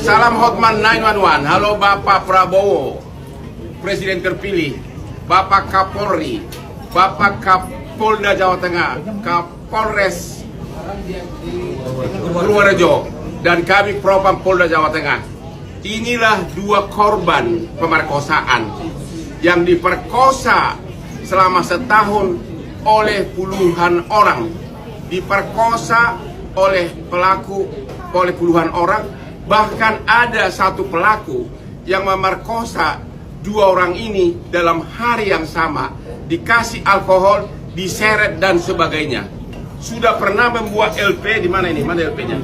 Salam Hotman 911. Halo Bapak Prabowo, Presiden terpilih, Bapak Kapolri, Bapak Kapolda Jawa Tengah, Kapolres Purworejo, dan kami Propam Polda Jawa Tengah. Inilah dua korban pemerkosaan yang diperkosa selama setahun oleh puluhan orang, diperkosa oleh pelaku oleh puluhan orang. Bahkan ada satu pelaku yang memerkosa dua orang ini dalam hari yang sama, dikasih alkohol, diseret dan sebagainya. Sudah pernah membuat LP di mana ini? Mana LP-nya?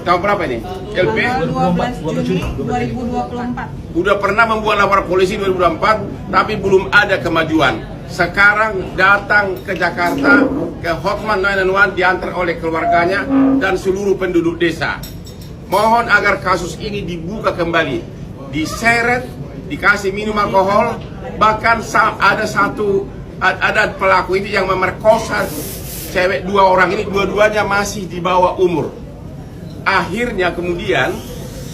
Tahun berapa ini? LP 12 Juni 2024. Udah pernah membuat lapor polisi 2024, tapi belum ada kemajuan. Sekarang datang ke Jakarta, ke Hotman 911, diantar oleh keluarganya dan seluruh penduduk desa. Mohon agar kasus ini dibuka kembali, diseret, dikasih minum alkohol, bahkan ada pelaku ini yang memerkosa cewek dua orang ini, dua-duanya masih di bawah umur. Akhirnya kemudian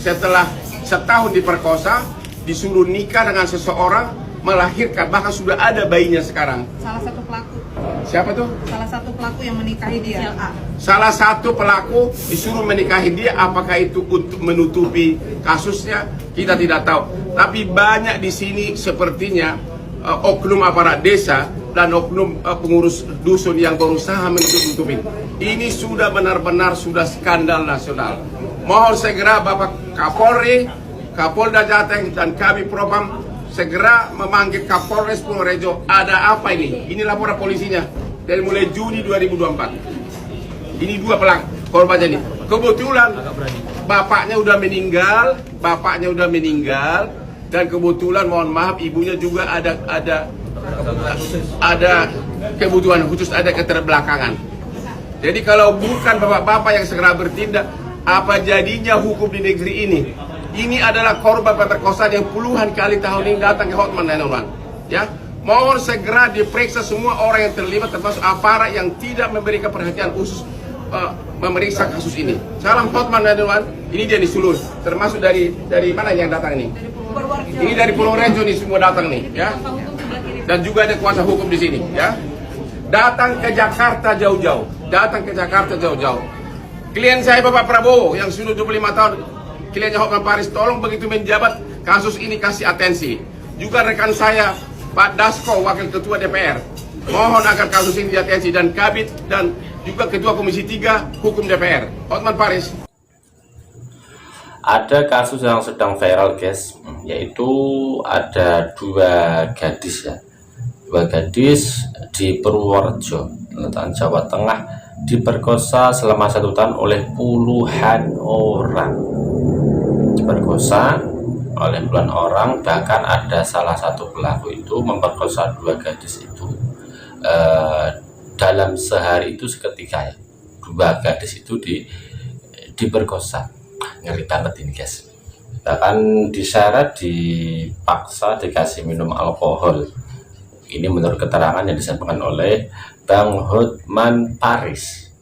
setelah setahun diperkosa, disuruh nikah dengan seseorang, melahirkan, bahkan sudah ada bayinya sekarang. Salah satu pelaku. Siapa tuh? Salah satu pelaku yang menikahi dia. Salah satu pelaku disuruh menikahi dia. Apakah itu untuk menutupi kasusnya? Kita tidak tahu. Tapi banyak di sini sepertinya oknum aparat desa dan oknum pengurus dusun yang berusaha menutup-nutupin. Ini sudah benar-benar sudah skandal nasional. Mohon segera Bapak Kapolri, Kapolda Jateng, dan kami Propam segera memanggil Kapolres Purworejo. Ada apa ini? Ini laporan polisinya dari mulai Juni 2024. Ini dua pelaku korbannya ini. Kebetulan bapaknya udah meninggal, dan kebetulan mohon maaf ibunya juga ada kebutuhan khusus, ada keterbelakangan. Jadi kalau bukan bapak-bapak yang segera bertindak, apa jadinya hukum di negeri ini? Ini adalah korban pemerkosaan yang puluhan kali tahun ini datang ke Hotman 911. Ya, mohon segera diperiksa semua orang yang terlibat, termasuk aparat yang tidak memberikan perhatian khusus memeriksa kasus ini. Salam Hotman 911. Ini dia di Sulu, termasuk dari mana yang datang ini? Ini dari Purworejo nih semua datang nih, ya. Dan juga ada kuasa hukum di sini, ya. Datang ke Jakarta jauh-jauh, Klien saya Bapak Prabowo yang sudah 25 tahun, kliennya Hotman Paris, tolong begitu menjabat kasus ini kasih atensi. Juga rekan saya Pak Dasko, Wakil Ketua DPR, mohon agar kasus ini diatensi, dan Kabit dan juga Ketua Komisi 3 Hukum DPR. Hotman Paris. Ada kasus yang sedang viral guys, yaitu ada dua gadis di Purworejo, Jawa Tengah, diperkosa selama 1 tahun oleh puluhan orang. Bahkan ada salah satu pelaku itu memperkosa dua gadis itu dalam sehari itu seketika, ya. Dua gadis itu diperkosa. Ngeri banget ini guys. Bahkan diseret, dipaksa, dikasih minum alkohol. Ini menurut keterangan yang disampaikan oleh Bang Hotman Paris.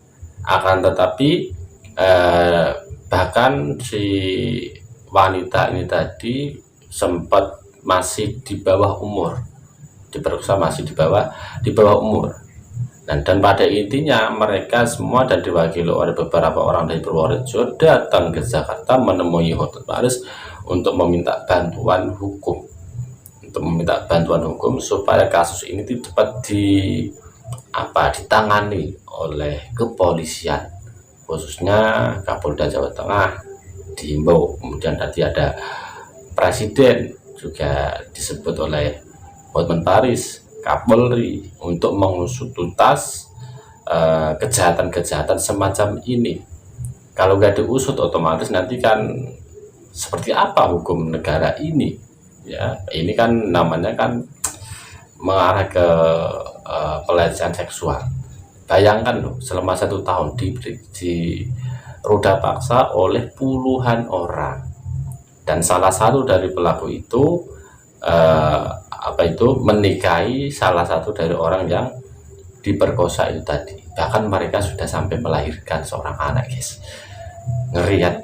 Akan tetapi bahkan si wanita ini tadi sempat masih di bawah umur, diperkosa masih di bawah umur. Dan pada intinya mereka semua dan diwakili oleh beberapa orang dari Purworejo datang ke Jakarta menemui Hotman Paris untuk meminta bantuan hukum, supaya kasus ini cepat ditangani oleh kepolisian, khususnya Kapolda Jawa Tengah dihimbau. Kemudian tadi ada Presiden juga disebut oleh Hotman Paris, Kapolri, untuk mengusut tuntas kejahatan-kejahatan semacam ini. Kalau nggak diusut, otomatis nanti kan seperti apa hukum negara ini, ya. Ini kan namanya kan mengarah ke pelecehan seksual. Bayangkan loh, selama 1 tahun di roda paksa oleh puluhan orang, dan salah satu dari pelaku itu menikahi salah satu dari orang yang diperkosa itu tadi. Bahkan mereka sudah sampai melahirkan seorang anak guys. Ngeri kan?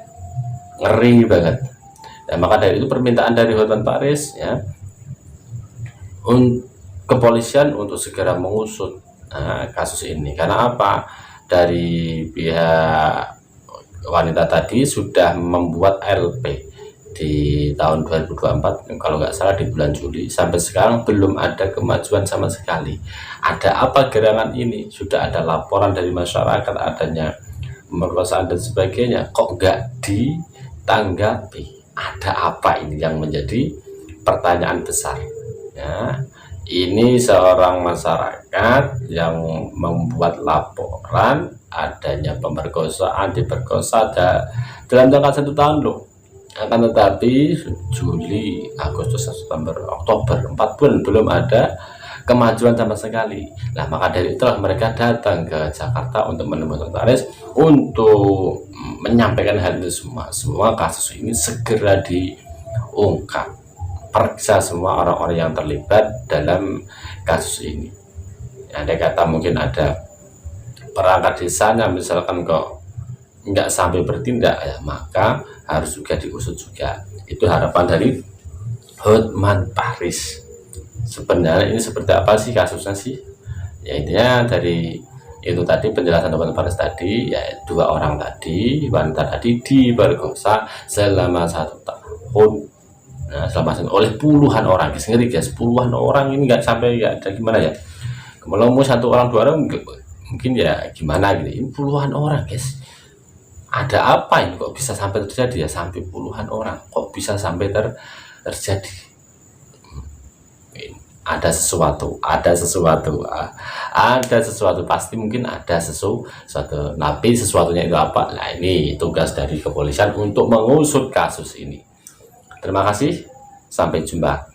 Ngeri banget. Nah, maka dari itu permintaan dari Hotman Paris ya, kepolisian untuk segera mengusut kasus ini. Karena apa? Dari pihak wanita tadi sudah membuat LP di tahun 2024, kalau nggak salah di bulan Juli, sampai sekarang belum ada kemajuan sama sekali. Ada apa gerangan ini? Sudah ada laporan dari masyarakat adanya pemerkosaan dan sebagainya, kok nggak ditanggapi? Ada apa ini yang menjadi pertanyaan besar ya. Ini seorang masyarakat yang membuat laporan adanya pemerkosaan, diperkosa dalam jangka 1 tahun loh. Akan tetapi Juli, Agustus, September, Oktober, 4 bulan belum ada kemajuan sama sekali. Nah, maka dari itulah mereka datang ke Jakarta untuk menemui Paris untuk menyampaikan hal itu semua kasus ini segera diungkap, periksa semua orang-orang yang terlibat dalam kasus ini. Ada kata mungkin ada perangkat desanya misalkan kok nggak sampai bertindak ya, maka harus juga diusut juga. Itu harapan dari Hotman Paris. Sebenarnya ini seperti apa sih kasusnya sih? Ya intinya dari itu tadi penjelasan Hotman Paris tadi, ya 2 orang tadi, wanita tadi diperkosa selama 1 tahun. Nah, selama oleh puluhan orang, guys, ngeri guys, puluhan orang ini nggak sampai ya ada gimana ya? Kalau mau 1 orang 2 orang mungkin ya gimana gitu, ini puluhan orang guys. Ada apa ini kok bisa sampai terjadi ya, sampai puluhan orang kok bisa sampai terjadi? Ada sesuatu, pasti mungkin ada sesuatu, tapi sesuatunya itu apa? Nah, ini tugas dari kepolisian untuk mengusut kasus ini. Terima kasih, sampai jumpa.